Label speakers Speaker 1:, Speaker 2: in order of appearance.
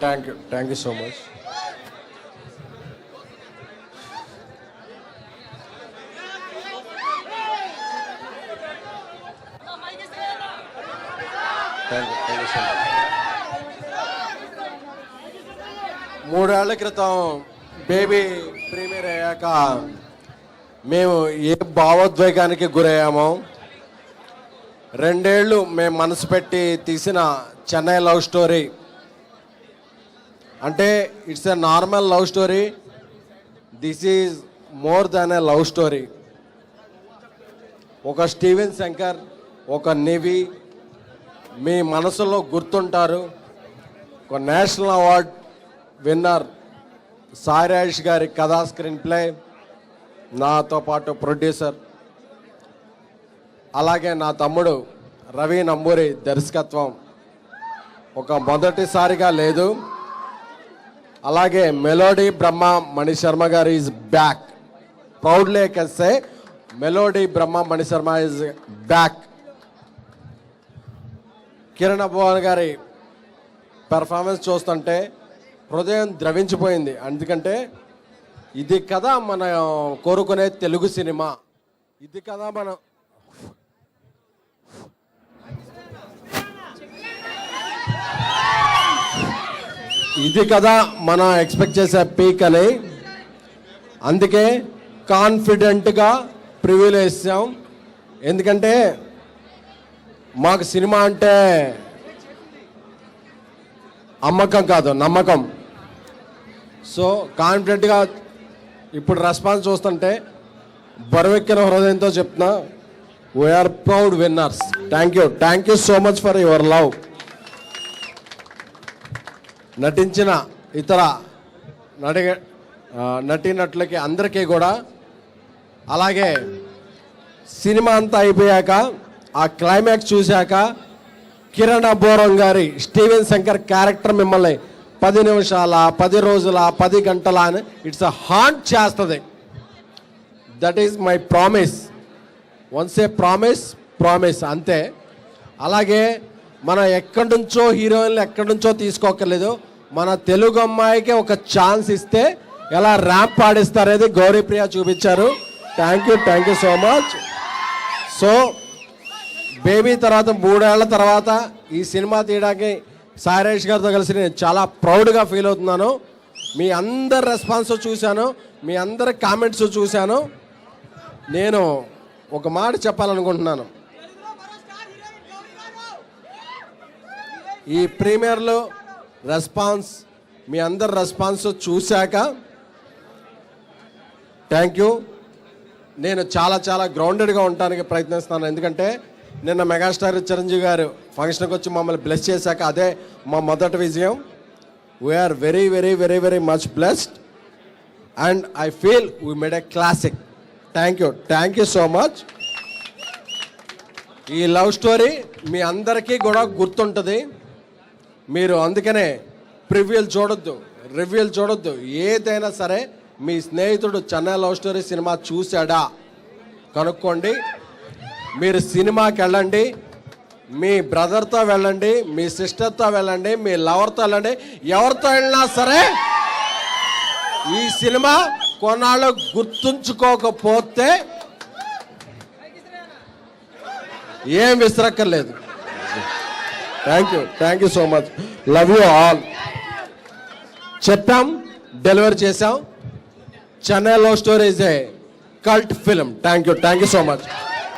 Speaker 1: Thank you so much. మూడేళ్ల క్రితం baby premier అయ్యాక మేము ఏ భావోద్వేగానికి గురయ్యామో, 2 ఏళ్ళు మేము మనసు పెట్టి తీసిన చెన్నై లవ్ స్టోరీ అంటే it's a normal love story, this is more than a love story. ఒక స్టీవెన్ శంకర్, ఒక నివి మీ మనసులో గుర్తుంటారు. ఒక national award winner Sai Rajesh గారి కథా స్క్రీన్ ప్లే, నాతో పాటు ప్రొడ్యూసర్, అలాగే నా తమ్ముడు రవి నంబూరి దర్శకత్వం ఒక మొదటిసారిగా లేదు. అలాగే melody Brahma Manisharma garu is back, proudly I can say melody Brahma Manisharma is back. Kiran Abbavaram garu performance చూస్తుంటే హృదయం ద్రవించిపోయింది. ఎందుకంటే ఇది కదా మనం కోరుకునే తెలుగు సినిమా, ఇది కదా మనం ఎక్స్పెక్ట్ చేసే పీక్ అని. అందుకే కాన్ఫిడెంట్గా ప్రివ్యూలు వేసాం. ఎందుకంటే మాకు సినిమా అంటే అమ్మకం కాదు, నమ్మకం. సో కాన్ఫిడెంట్గా ఇప్పుడు రెస్పాన్స్ చూస్తుంటే బరువెక్కిన హృదయంతో చెప్తున్నా, we are proud winners. Thank you so much for your love. నటించిన ఇతర నటీనటులకి అందరికీ కూడా, అలాగే సినిమా అంతా అయిపోయాక ఆ క్లైమాక్స్ చూశాక కిరణ్ అబ్బోరం గారి స్టీవెన్ శంకర్ క్యారెక్టర్ మిమ్మల్ని 10 నిమిషాల, 10 రోజుల, 10 గంటల అని ఇట్స్ హాంట్ చేస్తుంది. That is my promise. Once A promise అంతే. అలాగే మనం ఎక్కడి నుంచో హీరోయిన్లు ఎక్కడి నుంచో తీసుకోకర్లేదు, మన తెలుగు అమ్మాయికి ఒక ఛాన్స్ ఇస్తే ఎలా ర్యాంప్ పాడిస్తారనేది గౌరీప్రియ చూపించారు. Thank you so much. So baby తర్వాత 3 ఏళ్ల తర్వాత ఈ సినిమా తీయడానికి సాయి రాజేష్ గారితో కలిసి నేను చాలా ప్రౌడ్గా ఫీల్ అవుతున్నాను. మీ అందరి రెస్పాన్స్ చూశాను, మీ అందరి కామెంట్స్ చూశాను. నేను ఒక మాట చెప్పాలనుకుంటున్నాను. ఈ ప్రీమియర్లో రెస్పాన్స్, మీ అందరి రెస్పాన్స్ చూశాక థ్యాంక్ యూ. నేను చాలా గ్రౌండెడ్గా ఉండడానికి ప్రయత్నిస్తున్నాను. ఎందుకంటే నిన్న మెగాస్టార్ చిరంజీవి గారు ఫంక్షన్కి వచ్చి మమ్మల్ని బ్లెస్ చేశాక అదే మా మొదటి విజయం. We are very much blessed and I feel we made a classic. Thank you so much. ఈ లవ్ స్టోరీ మీ అందరికీ కూడా గుర్తుంటుంది. మీరు అందుకనే ప్రివ్యూలు చూడొద్దు, రివ్యూలు చూడొద్దు. ఏదైనా సరే మీ స్నేహితుడు చెన్నై లవ్ స్టోరీ సినిమా చూశాడా కనుక్కోండి. మీరు సినిమాకి వెళ్ళండి, మీ బ్రదర్తో వెళ్ళండి, మీ సిస్టర్తో వెళ్ళండి, మీ లవర్తో వెళ్ళండి, ఎవరితో వెళ్ళినా సరే ఈ సినిమా కొన్నాళ్ళు గుర్తుంచుకోకపోతే ఏం విసరక్కర్లేదు. Thank you so much. Love you all. చెప్పాం, డెలివరీ చేశాం. Chennai love story is a cult film. Thank you so much.